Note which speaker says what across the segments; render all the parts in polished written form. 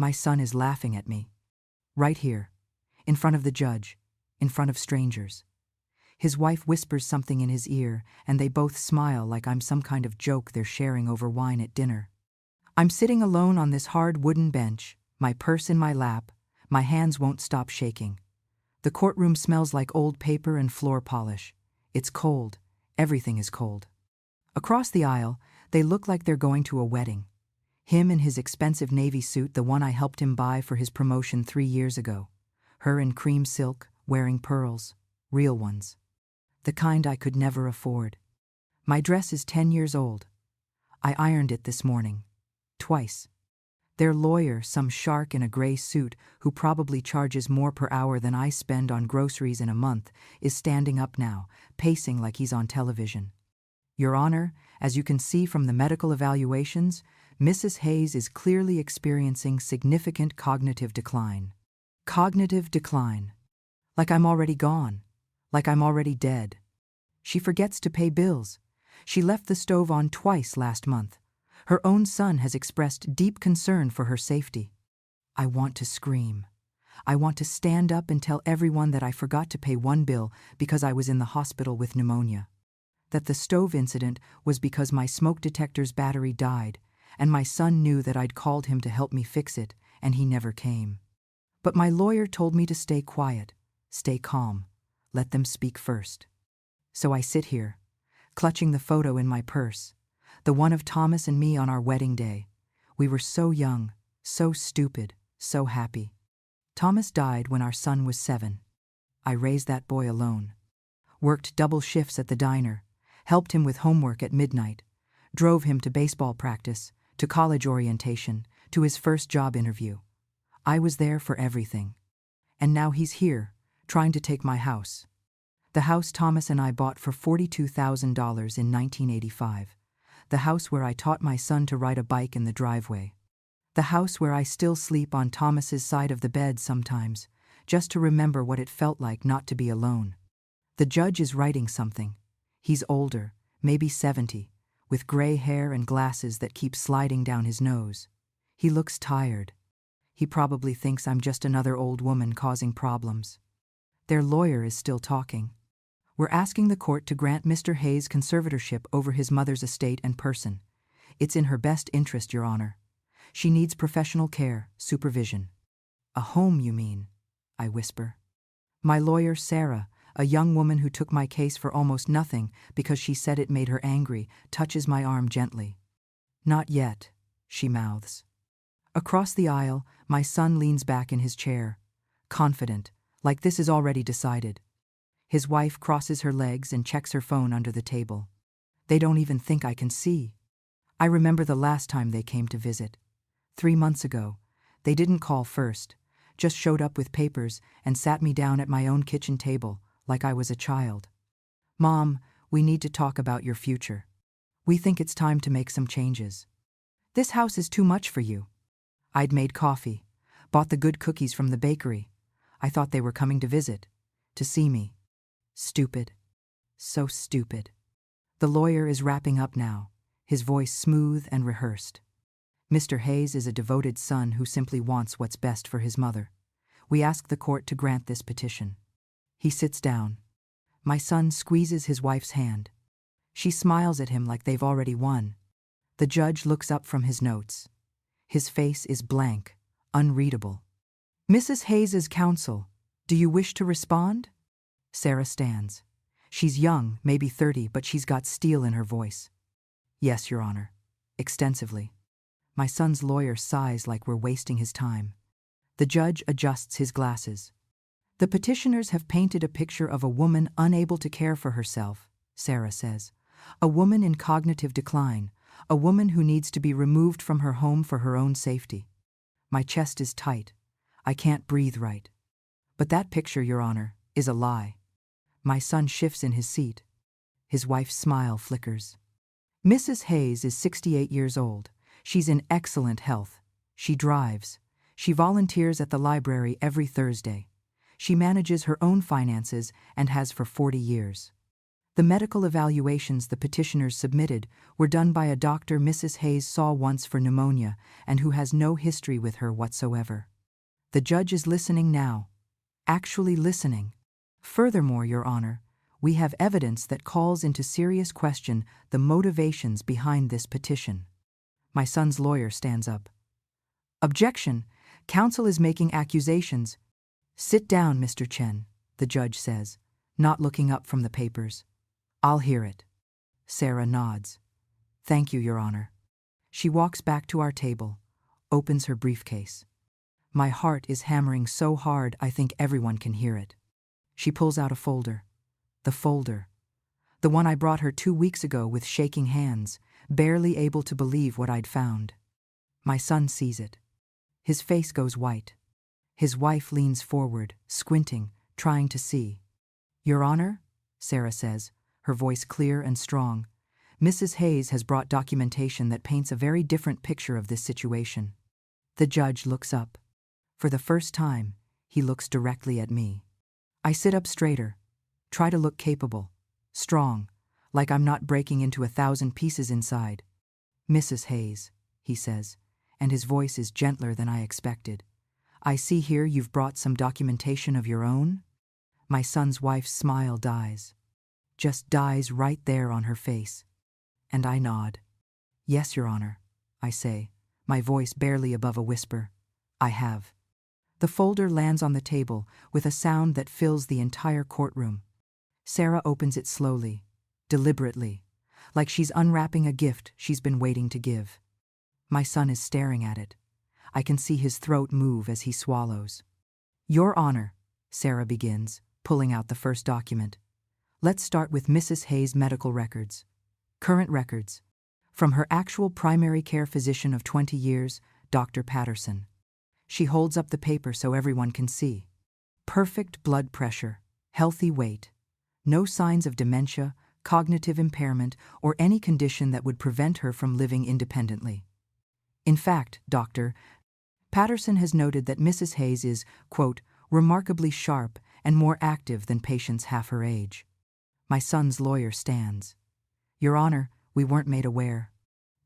Speaker 1: My son is laughing at me. Right here. In front of the judge. In front of strangers. His wife whispers something in his ear, and they both smile like I'm some kind of joke they're sharing over wine at dinner. I'm sitting alone on this hard wooden bench, my purse in my lap, my hands won't stop shaking. The courtroom smells like old paper and floor polish. It's cold. Everything is cold. Across the aisle, they look like they're going to a wedding. Him in his expensive navy suit, the one I helped him buy for his promotion 3 years ago. Her in cream silk, wearing pearls, real ones. The kind I could never afford. My dress is 10 years old. I ironed it this morning. Twice. Their lawyer, some shark in a gray suit who probably charges more per hour than I spend on groceries in a month, is standing up now, pacing like he's on television. Your Honor, as you can see from the medical evaluations, Mrs. Hayes is clearly experiencing significant cognitive decline. Cognitive decline. Like I'm already gone. Like I'm already dead. She forgets to pay bills. She left the stove on twice last month. Her own son has expressed deep concern for her safety. I want to scream. I want to stand up and tell everyone that I forgot to pay one bill because I was in the hospital with pneumonia. That the stove incident was because my smoke detector's battery died, and my son knew that I'd called him to help me fix it, and he never came. But my lawyer told me to stay quiet, stay calm, let them speak first. So I sit here, clutching the photo in my purse, the one of Thomas and me on our wedding day. We were so young, so stupid, so happy. Thomas died when our son was 7. I raised that boy alone. Worked double shifts at the diner, helped him with homework at midnight, drove him to baseball practice, to college orientation, to his first job interview. I was there for everything. And now he's here, trying to take my house. The house Thomas and I bought for $42,000 in 1985. The house where I taught my son to ride a bike in the driveway. The house where I still sleep on Thomas's side of the bed sometimes, just to remember what it felt like not to be alone. The judge is writing something. He's older, maybe 70, with gray hair and glasses that keep sliding down his nose. He looks tired. He probably thinks I'm just another old woman causing problems. Their lawyer is still talking. We're asking the court to grant Mr. Hayes conservatorship over his mother's estate and person. It's in her best interest, Your Honor. She needs professional care, supervision. A home, you mean? I whisper. My lawyer, Sarah, a young woman who took my case for almost nothing because she said it made her angry, touches my arm gently. Not yet, she mouths. Across the aisle, my son leans back in his chair, confident, like this is already decided. His wife crosses her legs and checks her phone under the table. They don't even think I can see. I remember the last time they came to visit. 3 months ago. They didn't call first, just showed up with papers and sat me down at my own kitchen table, like I was a child. Mom, we need to talk about your future. We think it's time to make some changes. This house is too much for you. I'd made coffee, bought the good cookies from the bakery. I thought they were coming to visit, to see me. Stupid. So stupid. The lawyer is wrapping up now, his voice smooth and rehearsed. Mr. Hayes is a devoted son who simply wants what's best for his mother. We ask the court to grant this petition. He sits down. My son squeezes his wife's hand. She smiles at him like they've already won. The judge looks up from his notes. His face is blank, unreadable. Mrs. Hayes's counsel, do you wish to respond? Sarah stands. She's young, maybe 30, but she's got steel in her voice. Yes, Your Honor. Extensively. My son's lawyer sighs like we're wasting his time. The judge adjusts his glasses. The petitioners have painted a picture of a woman unable to care for herself, Sarah says. A woman in cognitive decline, a woman who needs to be removed from her home for her own safety. My chest is tight. I can't breathe right. But that picture, Your Honor, is a lie. My son shifts in his seat. His wife's smile flickers. Mrs. Hayes is 68 years old. She's in excellent health. She drives. She volunteers at the library every Thursday. She manages her own finances and has for 40 years. The medical evaluations the petitioners submitted were done by a doctor Mrs. Hayes saw once for pneumonia and who has no history with her whatsoever. The judge is listening now. Actually listening. Furthermore, Your Honor, we have evidence that calls into serious question the motivations behind this petition. My son's lawyer stands up. Objection! Counsel is making accusations. Sit down, Mr. Chen, the judge says, not looking up from the papers. I'll hear it. Sarah nods. Thank you, Your Honor. She walks back to our table, opens her briefcase. My heart is hammering so hard I think everyone can hear it. She pulls out a folder. The folder. The one I brought her 2 weeks ago with shaking hands, barely able to believe what I'd found. My son sees it. His face goes white. His wife leans forward, squinting, trying to see. Your Honor, Sarah says, her voice clear and strong, Mrs. Hayes has brought documentation that paints a very different picture of this situation. The judge looks up. For the first time, he looks directly at me. I sit up straighter, try to look capable, strong, like I'm not breaking into 1,000 pieces inside. Mrs. Hayes, he says, and his voice is gentler than I expected. I see here you've brought some documentation of your own? My son's wife's smile dies. Just dies right there on her face. And I nod. Yes, Your Honor, I say, my voice barely above a whisper. I have. The folder lands on the table with a sound that fills the entire courtroom. Sarah opens it slowly, deliberately, like she's unwrapping a gift she's been waiting to give. My son is staring at it. I can see his throat move as he swallows. Your Honor, Sarah begins, pulling out the first document. Let's start with Mrs. Hayes' medical records. Current records. From her actual primary care physician of 20 years, Dr. Patterson. She holds up the paper so everyone can see. Perfect blood pressure, healthy weight. No signs of dementia, cognitive impairment, or any condition that would prevent her from living independently. In fact, Dr. Patterson has noted that Mrs. Hayes is, quote, remarkably sharp and more active than patients half her age. My son's lawyer stands. Your Honor, we weren't made aware.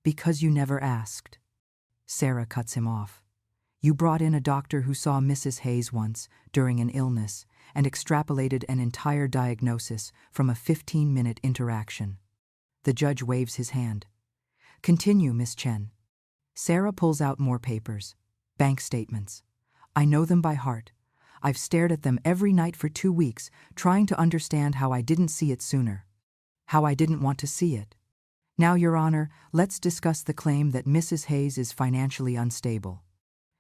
Speaker 1: Because you never asked. Sarah cuts him off. You brought in a doctor who saw Mrs. Hayes once, during an illness, and extrapolated an entire diagnosis from a 15-minute interaction. The judge waves his hand. Continue, Miss Chen. Sarah pulls out more papers. Bank statements. I know them by heart. I've stared at them every night for 2 weeks, trying to understand how I didn't see it sooner. How I didn't want to see it. Now, Your Honor, let's discuss the claim that Mrs. Hayes is financially unstable.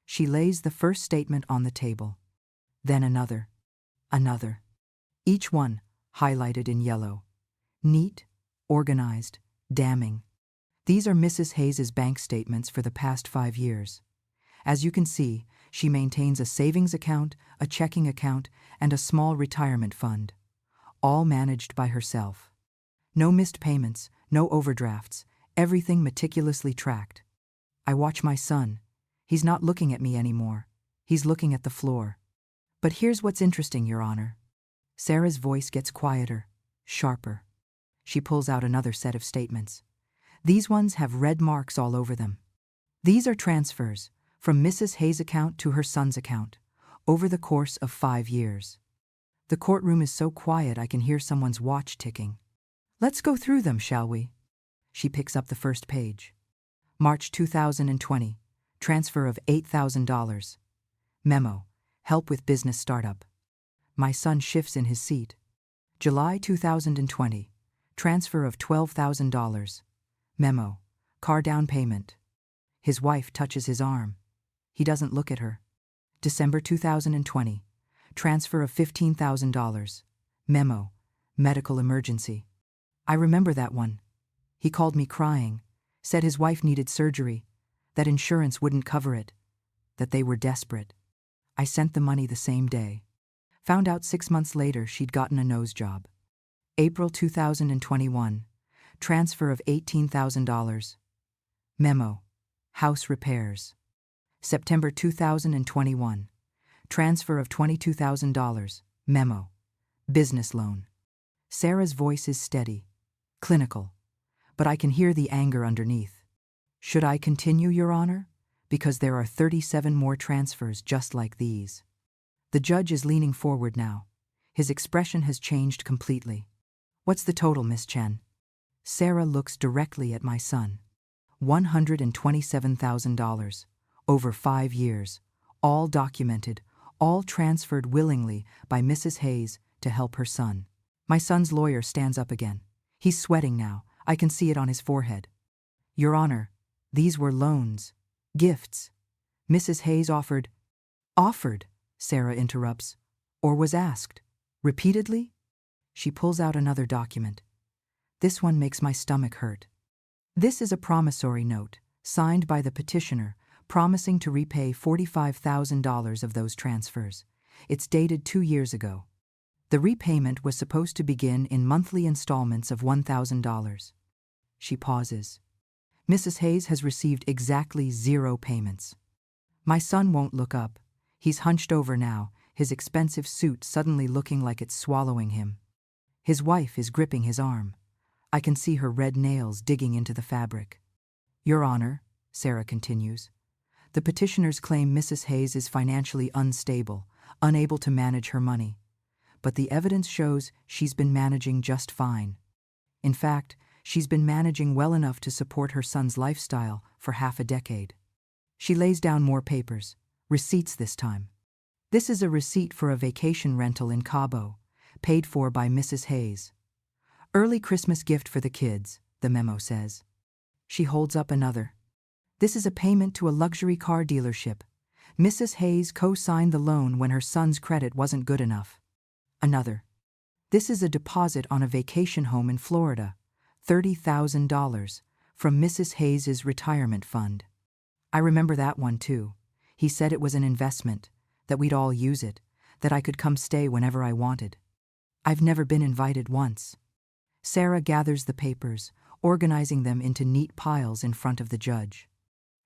Speaker 1: She lays the first statement on the table. Then another. Another. Each one highlighted in yellow. Neat, organized, damning. These are Mrs. Hayes' bank statements for the past 5 years. As you can see, she maintains a savings account, a checking account, and a small retirement fund, all managed by herself. No missed payments, no overdrafts, everything meticulously tracked. I watch my son. He's not looking at me anymore. He's looking at the floor. But here's what's interesting, Your Honor. Sarah's voice gets quieter, sharper. She pulls out another set of statements. These ones have red marks all over them. These are transfers from Mrs. Hayes' account to her son's account over the course of 5 years. The courtroom is so quiet I can hear someone's watch ticking. Let's go through them, shall we? She picks up the first page. March 2020. Transfer of $8,000. Memo. Help with business startup. My son shifts in his seat. July 2020. Transfer of $12,000. Memo. Car down payment. His wife touches his arm. He doesn't look at her. December 2020. Transfer of $15,000. Memo. Medical emergency. I remember that one. He called me crying, said his wife needed surgery, that insurance wouldn't cover it, that they were desperate. I sent the money the same day. Found out 6 months later she'd gotten a nose job. April 2021. Transfer of $18,000. Memo. House repairs. September 2021. Transfer of $22,000. Memo. Business loan. Sarah's voice is steady, clinical, but I can hear the anger underneath. Should I continue, Your Honor? Because there are 37 more transfers just like these. The judge is leaning forward now. His expression has changed completely. What's the total, Miss Chen? Sarah looks directly at my son. $127,000. Over 5 years. All documented, all transferred willingly by Mrs. Hayes to help her son. My son's lawyer stands up again. He's sweating now. I can see it on his forehead. Your Honor, these were loans. Gifts. Mrs. Hayes offered, Sarah interrupts, or was asked. Repeatedly? She pulls out another document. This one makes my stomach hurt. This is a promissory note, signed by the petitioner, promising to repay $45,000 of those transfers. It's dated 2 years ago. The repayment was supposed to begin in monthly installments of $1,000. She pauses. Mrs. Hayes has received exactly 0 payments. My son won't look up. He's hunched over now, his expensive suit suddenly looking like it's swallowing him. His wife is gripping his arm. I can see her red nails digging into the fabric. Your Honor, Sarah continues, the petitioners claim Mrs. Hayes is financially unstable, unable to manage her money. But the evidence shows she's been managing just fine. In fact, she's been managing well enough to support her son's lifestyle for half a decade. She lays down more papers, receipts this time. This is a receipt for a vacation rental in Cabo, paid for by Mrs. Hayes. Early Christmas gift for the kids, the memo says. She holds up another. This is a payment to a luxury car dealership. Mrs. Hayes co-signed the loan when her son's credit wasn't good enough. Another. This is a deposit on a vacation home in Florida, $30,000, from Mrs. Hayes's retirement fund. I remember that one too. He said it was an investment, that we'd all use it, that I could come stay whenever I wanted. I've never been invited once. Sarah gathers the papers, organizing them into neat piles in front of the judge.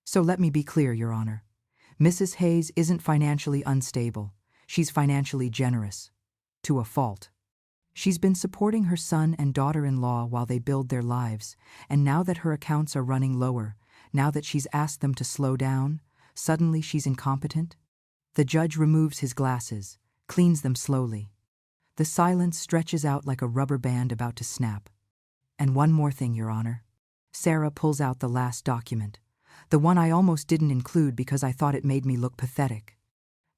Speaker 1: So let me be clear, Your Honor. Mrs. Hayes isn't financially unstable. She's financially generous. To a fault. She's been supporting her son and daughter-in-law while they build their lives, and now that her accounts are running lower, now that she's asked them to slow down, suddenly she's incompetent? The judge removes his glasses, cleans them slowly. The silence stretches out like a rubber band about to snap. And one more thing, Your Honor. Sarah pulls out the last document, the one I almost didn't include because I thought it made me look pathetic.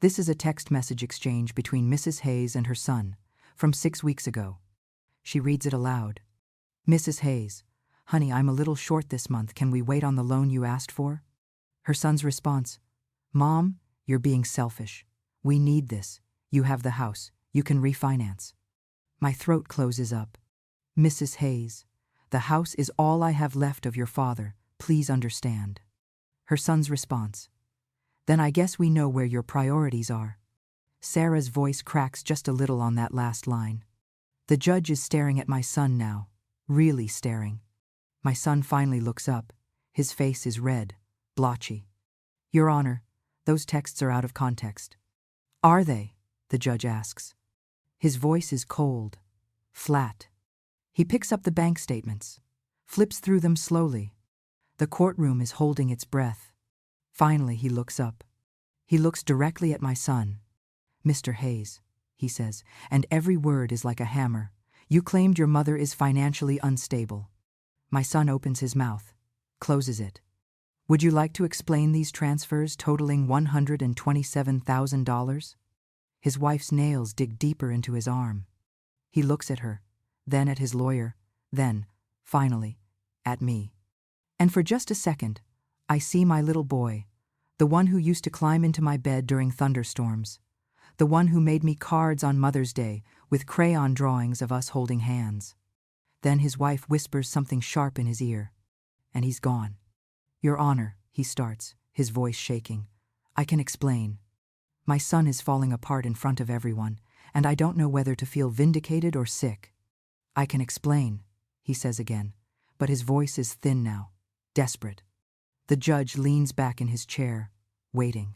Speaker 1: This is a text message exchange between Mrs. Hayes and her son, from 6 weeks ago. She reads it aloud. Mrs. Hayes, honey, I'm a little short this month. Can we wait on the loan you asked for? Her son's response, Mom, you're being selfish. We need this. You have the house. You can refinance. My throat closes up. Mrs. Hayes, the house is all I have left of your father. Please understand. Her son's response, then I guess we know where your priorities are. Sarah's voice cracks just a little on that last line. The judge is staring at my son now, really staring. My son finally looks up. His face is red, blotchy. Your Honor, those texts are out of context. Are they? The judge asks. His voice is cold, flat. He picks up the bank statements, flips through them slowly. The courtroom is holding its breath. Finally, he looks up. He looks directly at my son. Mr. Hayes, he says, and every word is like a hammer. You claimed your mother is financially unstable. My son opens his mouth, closes it. Would you like to explain these transfers totaling $127,000? His wife's nails dig deeper into his arm. He looks at her, then at his lawyer, then, finally, at me. And for just a second, I see my little boy, the one who used to climb into my bed during thunderstorms, the one who made me cards on Mother's Day with crayon drawings of us holding hands. Then his wife whispers something sharp in his ear, and he's gone. Your Honor, he starts, his voice shaking. I can explain. My son is falling apart in front of everyone, and I don't know whether to feel vindicated or sick. I can explain, he says again, but his voice is thin now, desperate. The judge leans back in his chair, waiting.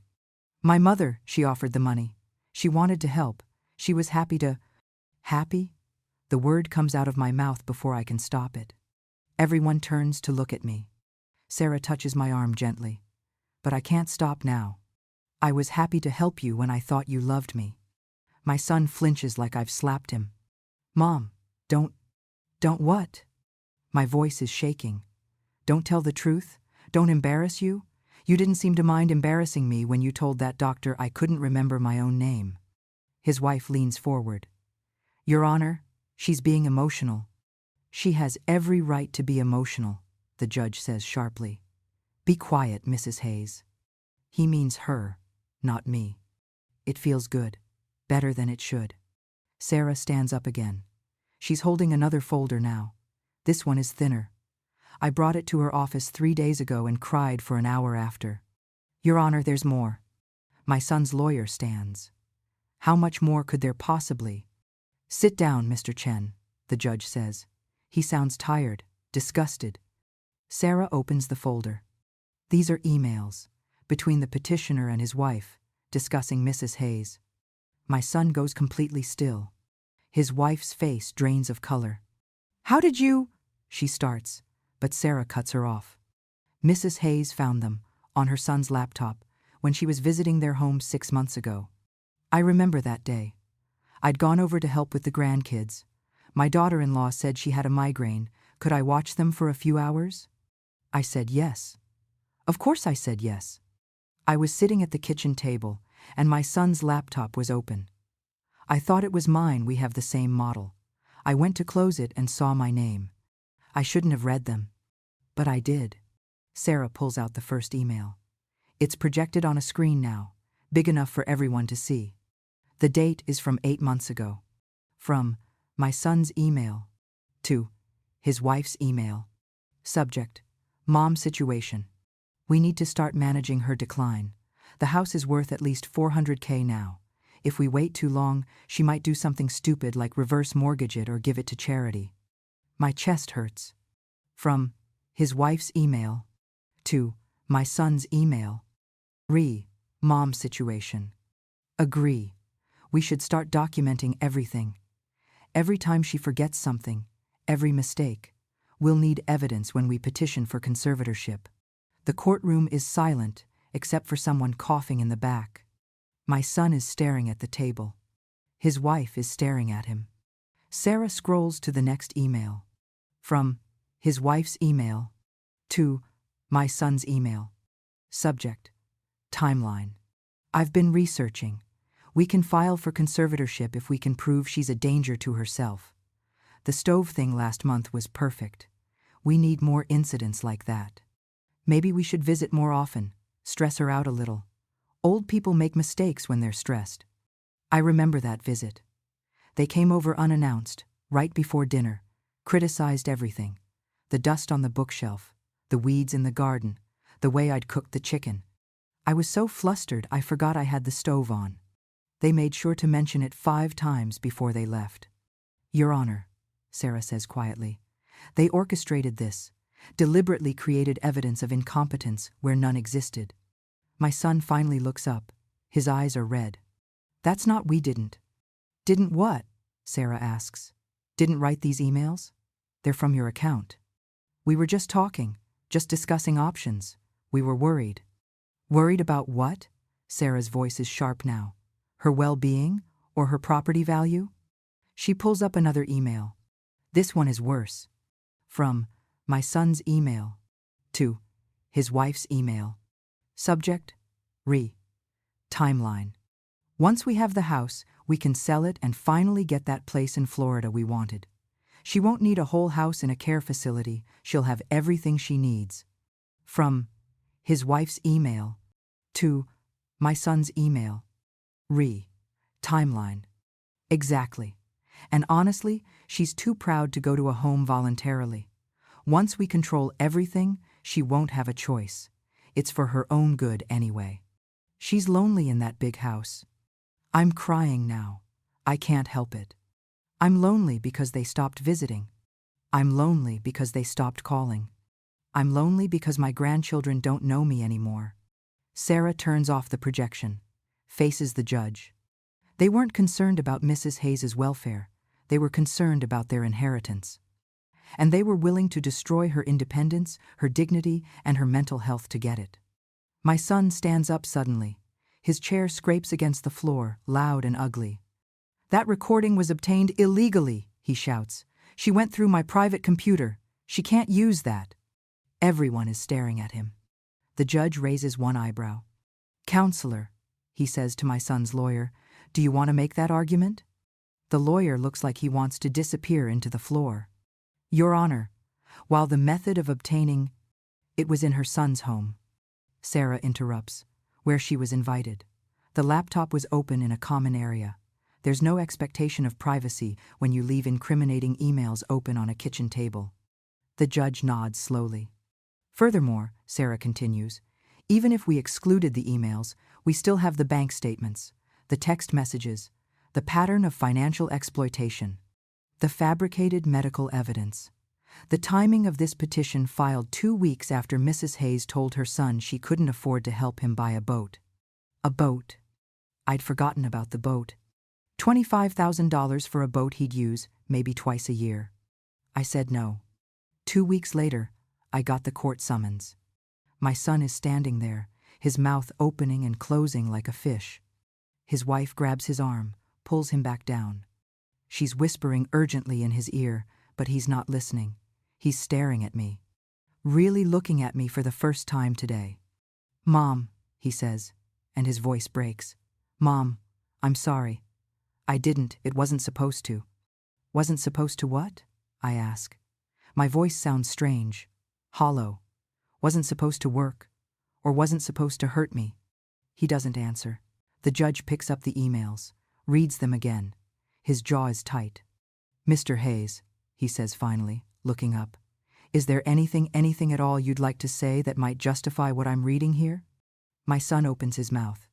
Speaker 1: My mother, she offered the money. She wanted to help. She was happy to... Happy? The word comes out of my mouth before I can stop it. Everyone turns to look at me. Sarah touches my arm gently. But I can't stop now. I was happy to help you when I thought you loved me. My son flinches like I've slapped him. Mom, don't what? My voice is shaking. Don't tell the truth? Don't embarrass you? You didn't seem to mind embarrassing me when you told that doctor I couldn't remember my own name. His wife leans forward. Your Honor, she's being emotional. She has every right to be emotional, the judge says sharply. Be quiet, Mrs. Hayes. He means her, not me. It feels good, better than it should. Sarah stands up again. She's holding another folder now. This one is thinner. I brought it to her office 3 days ago and cried for an hour after. Your Honor, there's more. My son's lawyer stands. How much more could there possibly? Sit down, Mr. Chen, the judge says. He sounds tired, disgusted. Sarah opens the folder. These are emails, between the petitioner and his wife, discussing Mrs. Hayes. My son goes completely still. His wife's face drains of color. How did you? She starts, but Sarah cuts her off. Mrs. Hayes found them, on her son's laptop, when she was visiting their home 6 months ago. I remember that day. I'd gone over to help with the grandkids. My daughter-in-law said she had a migraine. Could I watch them for a few hours? I said yes. Of course I said yes. I was sitting at the kitchen table, and my son's laptop was open. I thought it was mine. We have the same model. I went to close it and saw my name. I shouldn't have read them. But I did. Sarah pulls out the first email. It's projected on a screen now, big enough for everyone to see. The date is from 8 months ago. From my son's email to his wife's email. Subject: Mom situation. We need to start managing her decline. The house is worth at least $400K now. If we wait too long, she might do something stupid like reverse mortgage it or give it to charity. My chest hurts. From his wife's email to my son's email. Mom situation. Agree. We should start documenting everything. Every time she forgets something, every mistake. We'll need evidence when we petition for conservatorship. The courtroom is silent, except for someone coughing in the back. My son is staring at the table. His wife is staring at him. Sarah scrolls to the next email. From his wife's email to my son's email. Subject: Timeline. I've been researching. We can file for conservatorship if we can prove she's a danger to herself. The stove thing last month was perfect. We need more incidents like that. Maybe we should visit more often, stress her out a little. Old people make mistakes when they're stressed. I remember that visit. They came over unannounced, right before dinner, criticized everything. The dust on the bookshelf, the weeds in the garden, the way I'd cooked the chicken. I was so flustered I forgot I had the stove on. They made sure to mention it 5 times before they left. Your Honor, Sarah says quietly, they orchestrated this, deliberately created evidence of incompetence where none existed. My son finally looks up. His eyes are red. That's not we didn't. Didn't what? Sarah asks. Didn't write these emails? They're from your account. We were just talking, just discussing options. We were worried. Worried about what? Sarah's voice is sharp now. Her well-being or her property value? She pulls up another email. This one is worse. From my son's email to his wife's email. Subject: Timeline. Once we have the house, we can sell it and finally get that place in Florida we wanted. She won't need a whole house in a care facility. She'll have everything she needs. From his wife's email to my son's email. Timeline. Exactly. And honestly, she's too proud to go to a home voluntarily. Once we control everything, she won't have a choice. It's for her own good anyway. She's lonely in that big house. I'm crying now. I can't help it. I'm lonely because they stopped visiting. I'm lonely because they stopped calling. I'm lonely because my grandchildren don't know me anymore. Sarah turns off the projection, faces the judge. They weren't concerned about Mrs. Hayes' welfare. They were concerned about their inheritance. And they were willing to destroy her independence, her dignity, and her mental health to get it. My son stands up suddenly. His chair scrapes against the floor, loud and ugly. "That recording was obtained illegally," he shouts. "She went through my private computer. She can't use that." Everyone is staring at him. The judge raises one eyebrow. "Counselor," he says to my son's lawyer, "do you want to make that argument?" The lawyer looks like he wants to disappear into the floor. "Your Honor, while the method of obtaining it was in her son's home," Sarah interrupts, "where she was invited. The laptop was open in a common area. There's no expectation of privacy when you leave incriminating emails open on a kitchen table." The judge nods slowly. "Furthermore," Sarah continues, "even if we excluded the emails, we still have the bank statements, the text messages, the pattern of financial exploitation, the fabricated medical evidence. The timing of this petition filed 2 weeks after Mrs. Hayes told her son she couldn't afford to help him buy a boat." A boat. I'd forgotten about the boat. $25,000 for a boat he'd use, maybe twice a year. I said no. 2 weeks later, I got the court summons. My son is standing there, his mouth opening and closing like a fish. His wife grabs his arm, pulls him back down. She's whispering urgently in his ear, but he's not listening. He's staring at me. Really looking at me for the first time today. "Mom," he says, and his voice breaks. "Mom, I'm sorry. It wasn't supposed to." "Wasn't supposed to what?" I ask. My voice sounds strange, hollow. "Wasn't supposed to work, or wasn't supposed to hurt me." He doesn't answer. The judge picks up the emails, reads them again. His jaw is tight. "Mr. Hayes," he says finally, looking up, "is there anything at all you'd like to say that might justify what I'm reading here?" My son opens his mouth.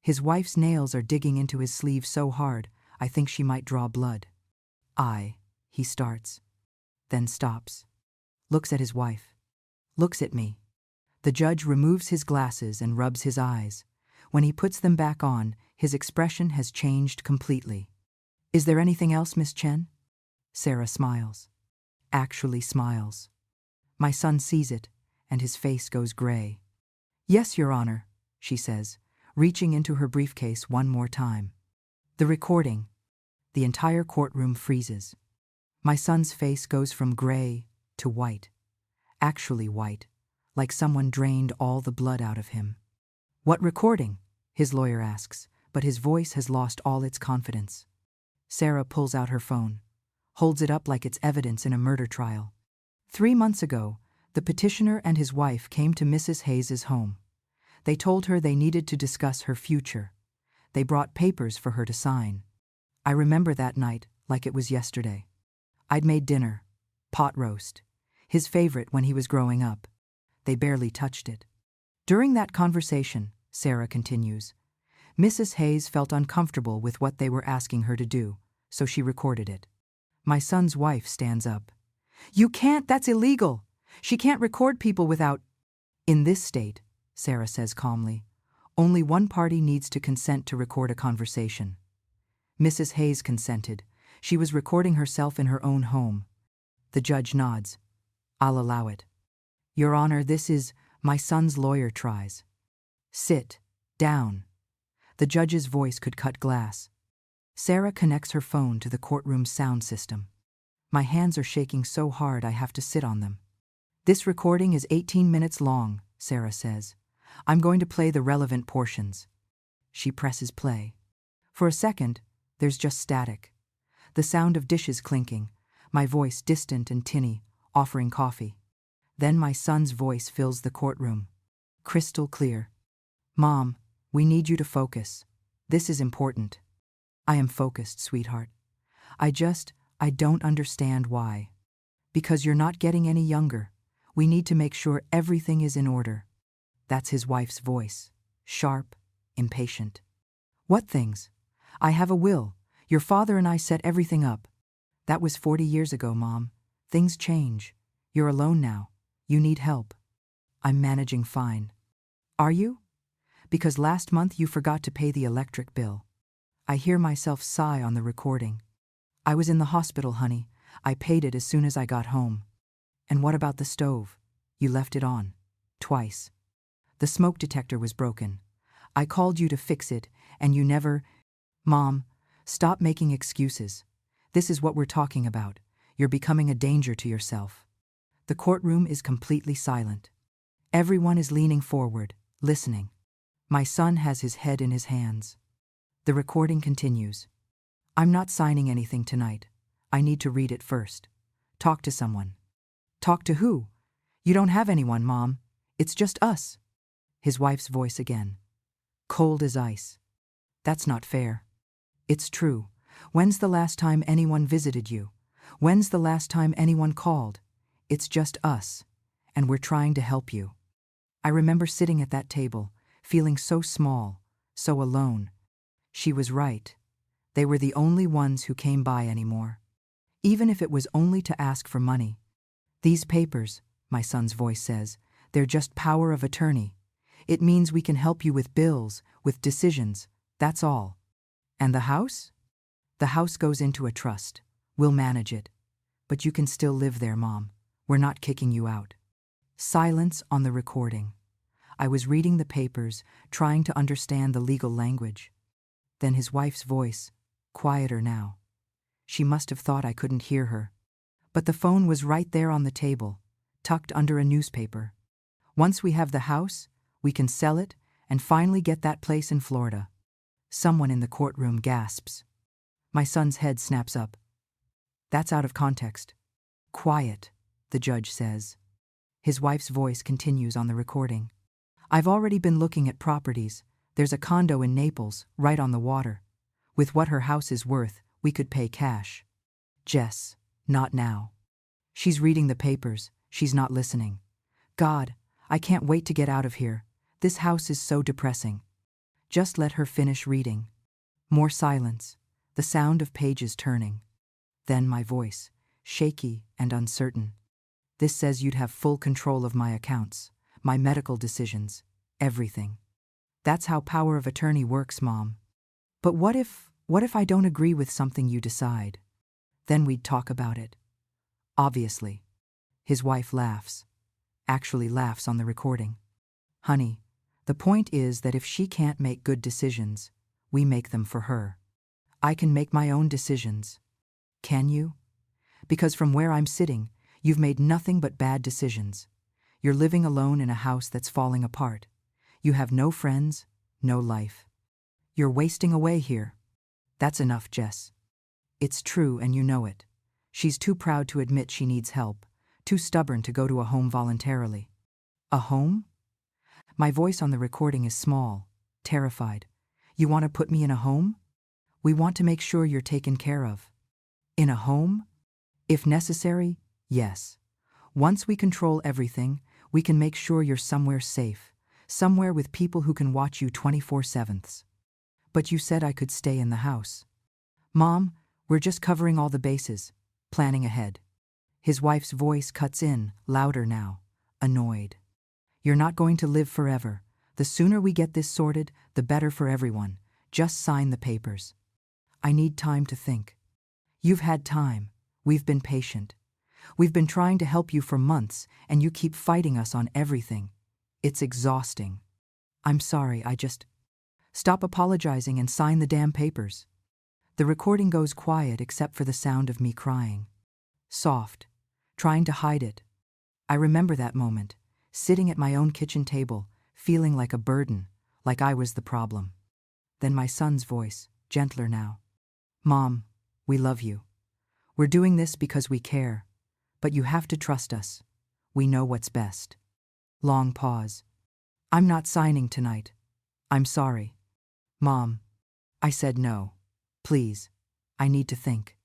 Speaker 1: His wife's nails are digging into his sleeve so hard, I think she might draw blood. He starts, then stops, looks at his wife, looks at me. The judge removes his glasses and rubs his eyes. When he puts them back on, his expression has changed completely. "Is there anything else, Miss Chen?" Sarah smiles. Actually smiles. My son sees it, and his face goes gray. "Yes, Your Honor," she says, reaching into her briefcase one more time. The recording. The entire courtroom freezes. My son's face goes from gray to white. Actually white, like someone drained all the blood out of him. "What recording?" his lawyer asks, but his voice has lost all its confidence. Sarah pulls out her phone, holds it up like it's evidence in a murder trial. 3 months ago, the petitioner and his wife came to Mrs. Hayes's home. They told her they needed to discuss her future. They brought papers for her to sign. I remember that night like it was yesterday. I'd made dinner, pot roast, his favorite when he was growing up. They barely touched it. During that conversation, Sarah continues, Mrs. Hayes felt uncomfortable with what they were asking her to do, so she recorded it. My son's wife stands up. "You can't, that's illegal. She can't record people without—" "In this state," Sarah says calmly, "only one party needs to consent to record a conversation." Mrs. Hayes consented. She was recording herself in her own home. The judge nods. "I'll allow it." "Your Honor, this is—" My son's lawyer tries. "Sit down." The judge's voice could cut glass. Sarah connects her phone to the courtroom's sound system. My hands are shaking so hard I have to sit on them. "This recording is 18 minutes long," Sarah says. "I'm going to play the relevant portions." She presses play. For a second, there's just static. The sound of dishes clinking, my voice distant and tinny, offering coffee. Then my son's voice fills the courtroom. Crystal clear. "Mom, we need you to focus. This is important." "I am focused, sweetheart. I don't understand why." "Because you're not getting any younger. We need to make sure everything is in order." That's his wife's voice, sharp, impatient. "What things?" "I have a will. Your father and I set everything up." "That was 40 years ago, Mom. Things change. You're alone now. You need help." "I'm managing fine." "Are you?" "Because last month you forgot to pay the electric bill." I hear myself sigh on the recording. I was in the hospital, honey. I paid it as soon as I got home. And what about the stove? You left it on. Twice. The smoke detector was broken. I called you to fix it, and you never… Mom, stop making excuses. This is what we're talking about. You're becoming a danger to yourself. The courtroom is completely silent. Everyone is leaning forward, listening. My son has his head in his hands. The recording continues. I'm not signing anything tonight. I need to read it first. Talk to someone. Talk to who? You don't have anyone, Mom. It's just us. His wife's voice again. Cold as ice. That's not fair. It's true. When's the last time anyone visited you? When's the last time anyone called? It's just us. And we're trying to help you. I remember sitting at that table, feeling so small, so alone. She was right. They were the only ones who came by anymore. Even if it was only to ask for money. These papers, my son's voice says, they're just power of attorney. It means we can help you with bills, with decisions, that's all. And the house? The house goes into a trust. We'll manage it. But you can still live there, Mom. We're not kicking you out. Silence on the recording. I was reading the papers, trying to understand the legal language. Then his wife's voice, quieter now. She must have thought I couldn't hear her. But the phone was right there on the table, tucked under a newspaper. Once we have the house, we can sell it and finally get that place in Florida. Someone in the courtroom gasps. My son's head snaps up. That's out of context. Quiet, the judge says. His wife's voice continues on the recording. I've already been looking at properties. There's a condo in Naples, right on the water. With what her house is worth, we could pay cash. Jess, not now. She's reading the papers. She's not listening. God, I can't wait to get out of here. This house is so depressing. Just let her finish reading. More silence, the sound of pages turning. Then my voice, shaky and uncertain. This says you'd have full control of my accounts, my medical decisions, everything. That's how power of attorney works, Mom. But what if I don't agree with something you decide? Then we'd talk about it. Obviously. His wife laughs. Actually laughs on the recording. Honey, the point is that if she can't make good decisions, we make them for her. I can make my own decisions. Can you? Because from where I'm sitting, you've made nothing but bad decisions. You're living alone in a house that's falling apart. You have no friends, no life. You're wasting away here. That's enough, Jess. It's true and you know it. She's too proud to admit she needs help, too stubborn to go to a home voluntarily. A home? My voice on the recording is small, terrified. You want to put me in a home? We want to make sure you're taken care of. In a home? If necessary, yes. Once we control everything, we can make sure you're somewhere safe, somewhere with people who can watch you 24/7. But you said I could stay in the house. Mom, we're just covering all the bases, planning ahead. His wife's voice cuts in, louder now, annoyed. You're not going to live forever. The sooner we get this sorted, the better for everyone. Just sign the papers. I need time to think. You've had time. We've been patient. We've been trying to help you for months, and you keep fighting us on everything. It's exhausting. I'm sorry, Stop apologizing and sign the damn papers. The recording goes quiet except for the sound of me crying. Soft, trying to hide it. I remember that moment, sitting at my own kitchen table, feeling like a burden, like I was the problem. Then my son's voice, gentler now. Mom, we love you. We're doing this because we care, but you have to trust us. We know what's best. Long pause. I'm not signing tonight. I'm sorry. Mom. I said no. Please. I need to think.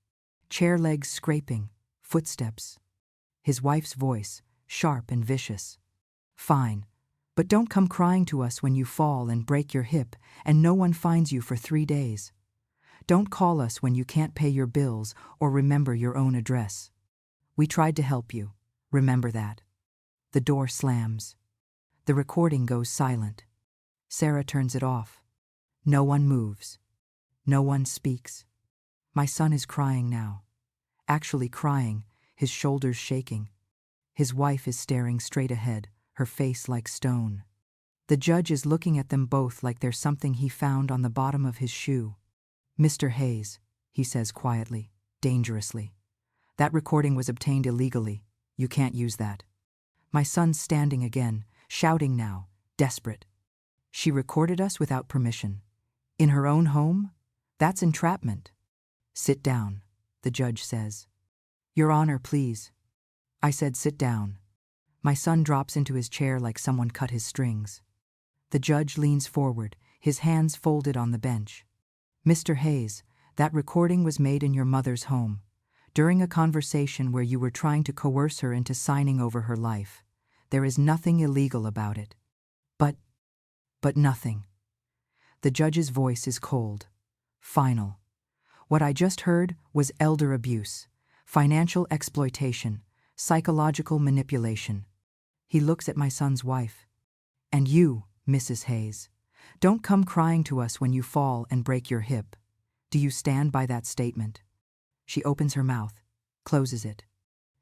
Speaker 1: Chair legs scraping, footsteps. His wife's voice, sharp and vicious. Fine. But don't come crying to us when you fall and break your hip and no one finds you for 3 days. Don't call us when you can't pay your bills or remember your own address. We tried to help you. Remember that. The door slams. The recording goes silent. Sarah turns it off. No one moves. No one speaks. My son is crying now. Actually crying, his shoulders shaking. His wife is staring straight ahead, her face like stone. The judge is looking at them both like there's something he found on the bottom of his shoe. "Mr. Hayes," he says quietly, dangerously. "That recording was obtained illegally. You can't use that." My son's standing again, shouting now, desperate. "She recorded us without permission. In her own home? That's entrapment." "Sit down," the judge says. "Your Honor, please." I said sit down. My son drops into his chair like someone cut his strings. The judge leans forward, his hands folded on the bench. "Mr. Hayes, that recording was made in your mother's home, during a conversation where you were trying to coerce her into signing over her life. There is nothing illegal about it." But nothing. The judge's voice is cold, final. What I just heard was elder abuse, financial exploitation, psychological manipulation. He looks at my son's wife. "And you, Mrs. Hayes, don't come crying to us when you fall and break your hip. Do you stand by that statement?" She opens her mouth, closes it,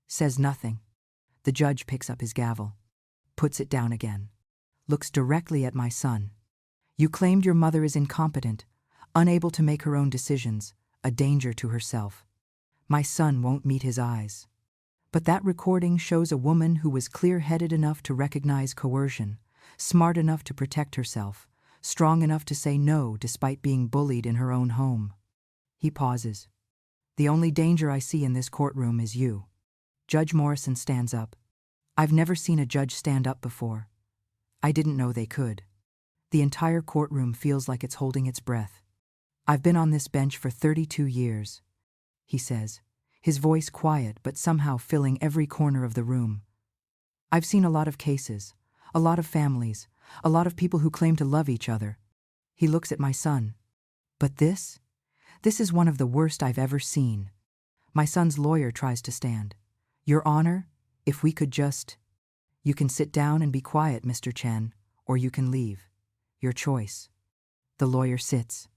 Speaker 1: says nothing. The judge picks up his gavel, puts it down again, looks directly at my son. "You claimed your mother is incompetent, unable to make her own decisions, a danger to herself." My son won't meet his eyes. But that recording shows a woman who was clear-headed enough to recognize coercion, smart enough to protect herself, strong enough to say no despite being bullied in her own home. He pauses. "The only danger I see in this courtroom is you." Judge Morrison stands up. I've never seen a judge stand up before. I didn't know they could. The entire courtroom feels like it's holding its breath. "I've been on this bench for 32 years, he says, his voice quiet but somehow filling every corner of the room. "I've seen a lot of cases, a lot of families, a lot of people who claim to love each other." He looks at my son. "But this is one of the worst I've ever seen." My son's lawyer tries to stand. "Your Honor, if we could just—" "You can sit down and be quiet, Mr. Chen, or you can leave. Your choice." The lawyer sits.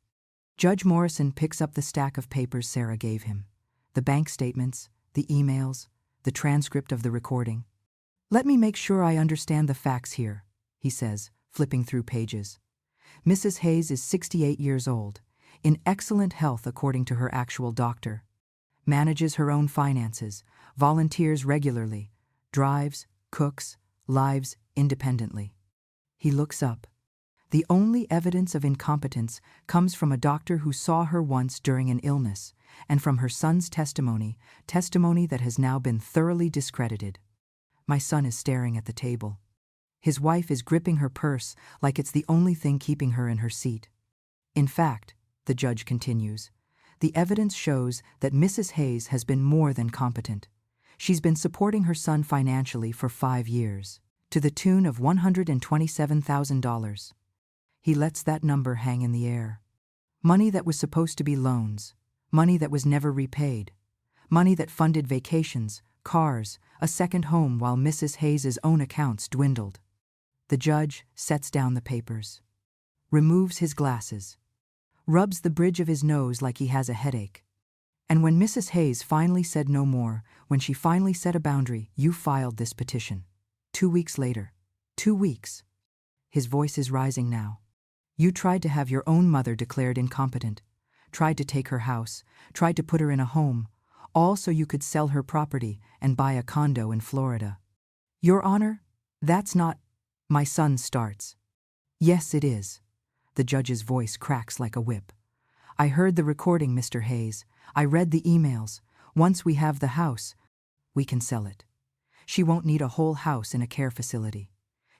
Speaker 1: Judge Morrison picks up the stack of papers Sarah gave him. The bank statements, the emails, the transcript of the recording. "Let me make sure I understand the facts here," he says, flipping through pages. "Mrs. Hayes is 68 years old, in excellent health according to her actual doctor. Manages her own finances, volunteers regularly, drives, cooks, lives independently." He looks up. "The only evidence of incompetence comes from a doctor who saw her once during an illness, and from her son's testimony that has now been thoroughly discredited." My son is staring at the table. His wife is gripping her purse like it's the only thing keeping her in her seat. "In fact," the judge continues, "the evidence shows that Mrs. Hayes has been more than competent. She's been supporting her son financially for 5 years, to the tune of $127,000. He lets that number hang in the air. Money that was supposed to be loans, money that was never repaid, money that funded vacations, cars, a second home while Mrs. Hayes's own accounts dwindled." The judge sets down the papers, removes his glasses, rubs the bridge of his nose like he has a headache. "And when Mrs. Hayes finally said no more, when she finally set a boundary, you filed this petition. 2 weeks later. 2 weeks." His voice is rising now. "You tried to have your own mother declared incompetent, tried to take her house, tried to put her in a home, all so you could sell her property and buy a condo in Florida." "Your Honor, that's not—" My son starts. "Yes, it is." The judge's voice cracks like a whip. "I heard the recording, Mr. Hayes. I read the emails. Once we have the house, we can sell it. She won't need a whole house in a care facility.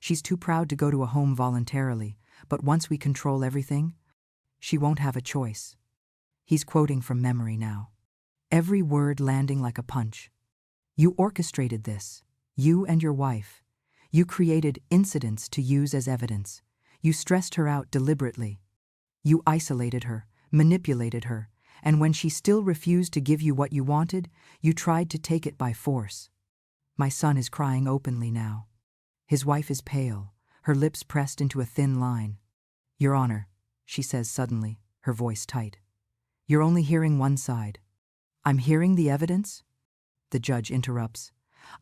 Speaker 1: She's too proud to go to a home voluntarily, but once we control everything, she won't have a choice." He's quoting from memory now, every word landing like a punch. "You orchestrated this, you and your wife. You created incidents to use as evidence. You stressed her out deliberately. You isolated her, manipulated her, and when she still refused to give you what you wanted, you tried to take it by force." My son is crying openly now. His wife is pale, her lips pressed into a thin line. "Your Honor," she says suddenly, her voice tight, You're only hearing one side. I'm hearing the evidence? The judge interrupts.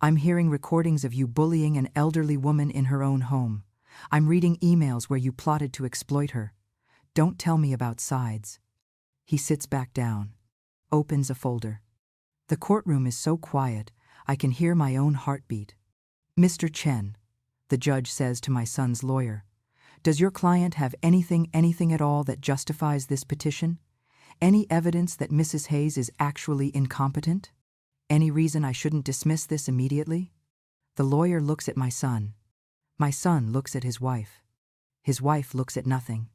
Speaker 1: I'm hearing recordings of you bullying an elderly woman in her own home. I'm reading emails where you plotted to exploit her. Don't tell me about sides. He sits back down, opens a folder. The courtroom is so quiet, I can hear my own heartbeat. Mr. Chen, the judge says to my son's lawyer, does your client have anything at all that justifies this petition? Any evidence that Mrs. Hayes is actually incompetent? Any reason I shouldn't dismiss this immediately? The lawyer looks at my son. My son looks at his wife. His wife looks at nothing.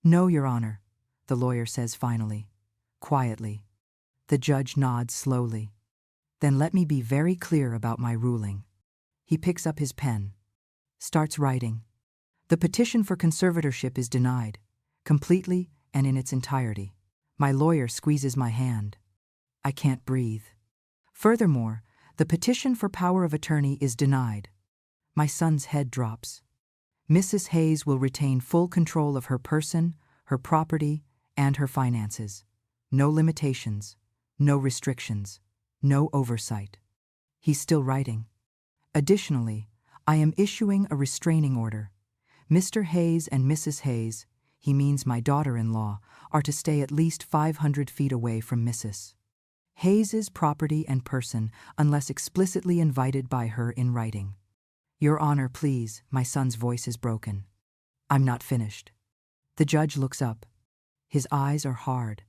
Speaker 1: No, Your Honor, the lawyer says finally, quietly. The judge nods slowly. Then let me be very clear about my ruling. He picks up his pen, starts writing. The petition for conservatorship is denied, completely and in its entirety. My lawyer squeezes my hand. I can't breathe. Furthermore, the petition for power of attorney is denied. My son's head drops. Mrs. Hayes will retain full control of her person, her property, and her finances. No limitations, no restrictions, no oversight. He's still writing. Additionally, I am issuing a restraining order. Mr. Hayes and Mrs. Hayes, he means my daughter-in-law, are to stay at least 500 feet away from Mrs. Hayes's property and person unless explicitly invited by her in writing. Your Honor, please, my son's voice is broken. I'm not finished. The judge looks up. His eyes are hard.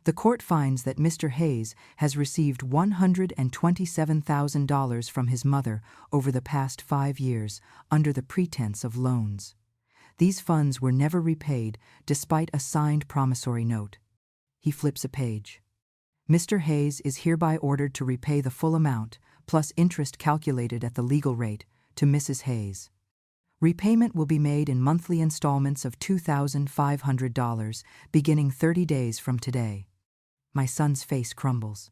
Speaker 1: The court finds that Mr. Hayes has received $127,000 from his mother over the past 5 years under the pretense of loans. These funds were never repaid despite a signed promissory note. He flips a page. Mr. Hayes is hereby ordered to repay the full amount, plus interest calculated at the legal rate, to Mrs. Hayes. Repayment will be made in monthly installments of $2,500, beginning 30 days from today. My son's face crumbles.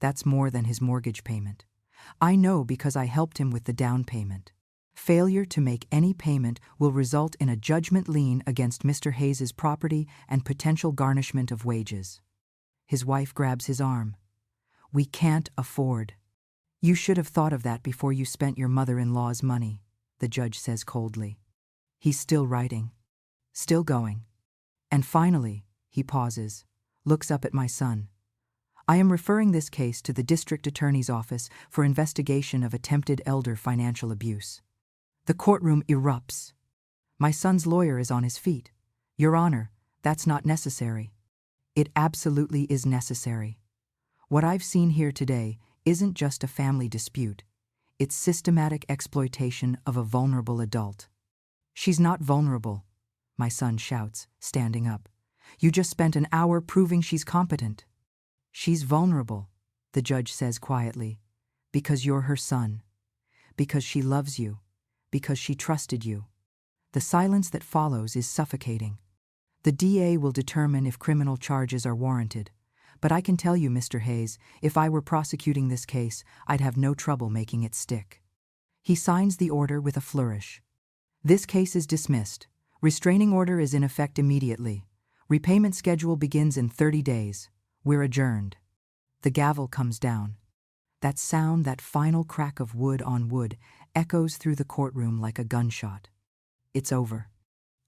Speaker 1: That's more than his mortgage payment. I know because I helped him with the down payment. Failure to make any payment will result in a judgment lien against Mr. Hayes's property and potential garnishment of wages. His wife grabs his arm. We can't afford. You should have thought of that before you spent your mother-in-law's money, the judge says coldly. He's still writing, still going. And finally, he pauses, looks up at my son. I am referring this case to the district attorney's office for investigation of attempted elder financial abuse. The courtroom erupts. My son's lawyer is on his feet. Your Honor, that's not necessary. It absolutely is necessary. What I've seen here today isn't just a family dispute. It's systematic exploitation of a vulnerable adult. She's not vulnerable, my son shouts, standing up. You just spent an hour proving she's competent. She's vulnerable, the judge says quietly, because you're her son, because she loves you, because she trusted you. The silence that follows is suffocating. The DA will determine if criminal charges are warranted. But I can tell you, Mr. Hayes, if I were prosecuting this case, I'd have no trouble making it stick. He signs the order with a flourish. This case is dismissed. Restraining order is in effect immediately. Repayment schedule begins in 30 days. We're adjourned. The gavel comes down. That sound, that final crack of wood on wood, echoes through the courtroom like a gunshot. It's over.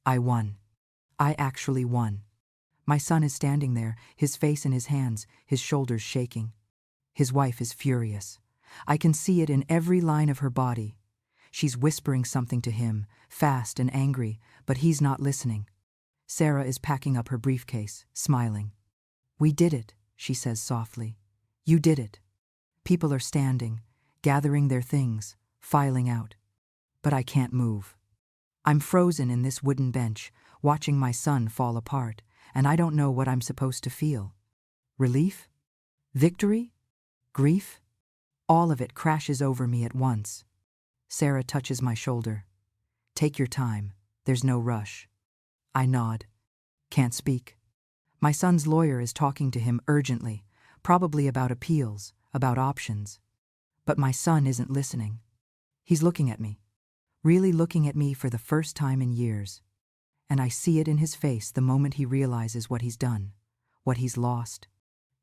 Speaker 1: I won. I actually won. My son is standing there, his face in his hands, his shoulders shaking. His wife is furious. I can see it in every line of her body. She's whispering something to him, fast and angry, but he's not listening. Sarah is packing up her briefcase, smiling. We did it, she says softly. You did it. People are standing, gathering their things, filing out. But I can't move. I'm frozen in this wooden bench, watching my son fall apart, and I don't know what I'm supposed to feel. Relief? Victory? Grief? All of it crashes over me at once. Sarah touches my shoulder. Take your time. There's no rush. I nod. Can't speak. My son's lawyer is talking to him urgently, probably about appeals, about options. But my son isn't listening. He's looking at me. Really looking at me for the first time in years. And I see it in his face the moment he realizes what he's done, what he's lost.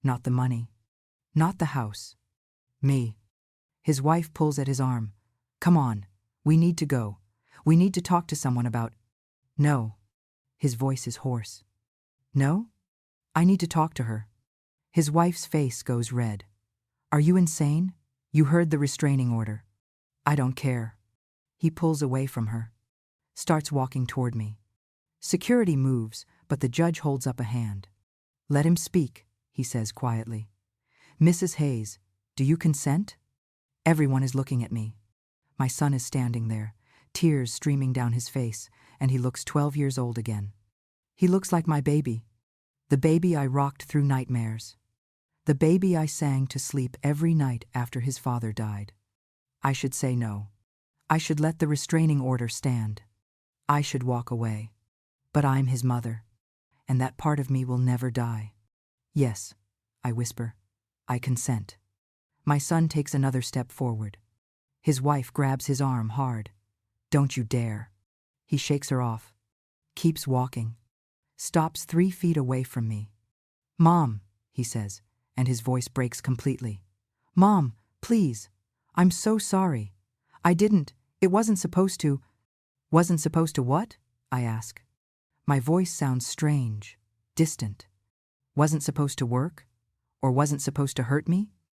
Speaker 1: Not the money. Not the house. Me. His wife pulls at his arm. Come on. We need to go. We need to talk to someone about. No. His voice is hoarse. No? I need to talk to her. His wife's face goes red. Are you insane? You heard the restraining order. I don't care. He pulls away from her. Starts walking toward me. Security moves, but the judge holds up a hand. Let him speak, he says quietly. Mrs. Hayes, do you consent? Everyone is looking at me. My son is standing there, tears streaming down his face, and he looks 12 years old again. He looks like my baby. The baby I rocked through nightmares. The baby I sang to sleep every night after his father died. I should say no. I should let the restraining order stand. I should walk away. But I'm his mother, and that part of me will never die. Yes, I whisper. I consent. My son takes another step forward. His wife grabs his arm hard. Don't you dare. He shakes her off. Keeps walking. Stops 3 feet away from me. Mom, he says, and his voice breaks completely. Mom, please. I'm so sorry. I didn't. It wasn't supposed to. Wasn't supposed to what? I ask. My voice sounds strange, distant. Wasn't supposed to work? Or wasn't supposed to hurt me?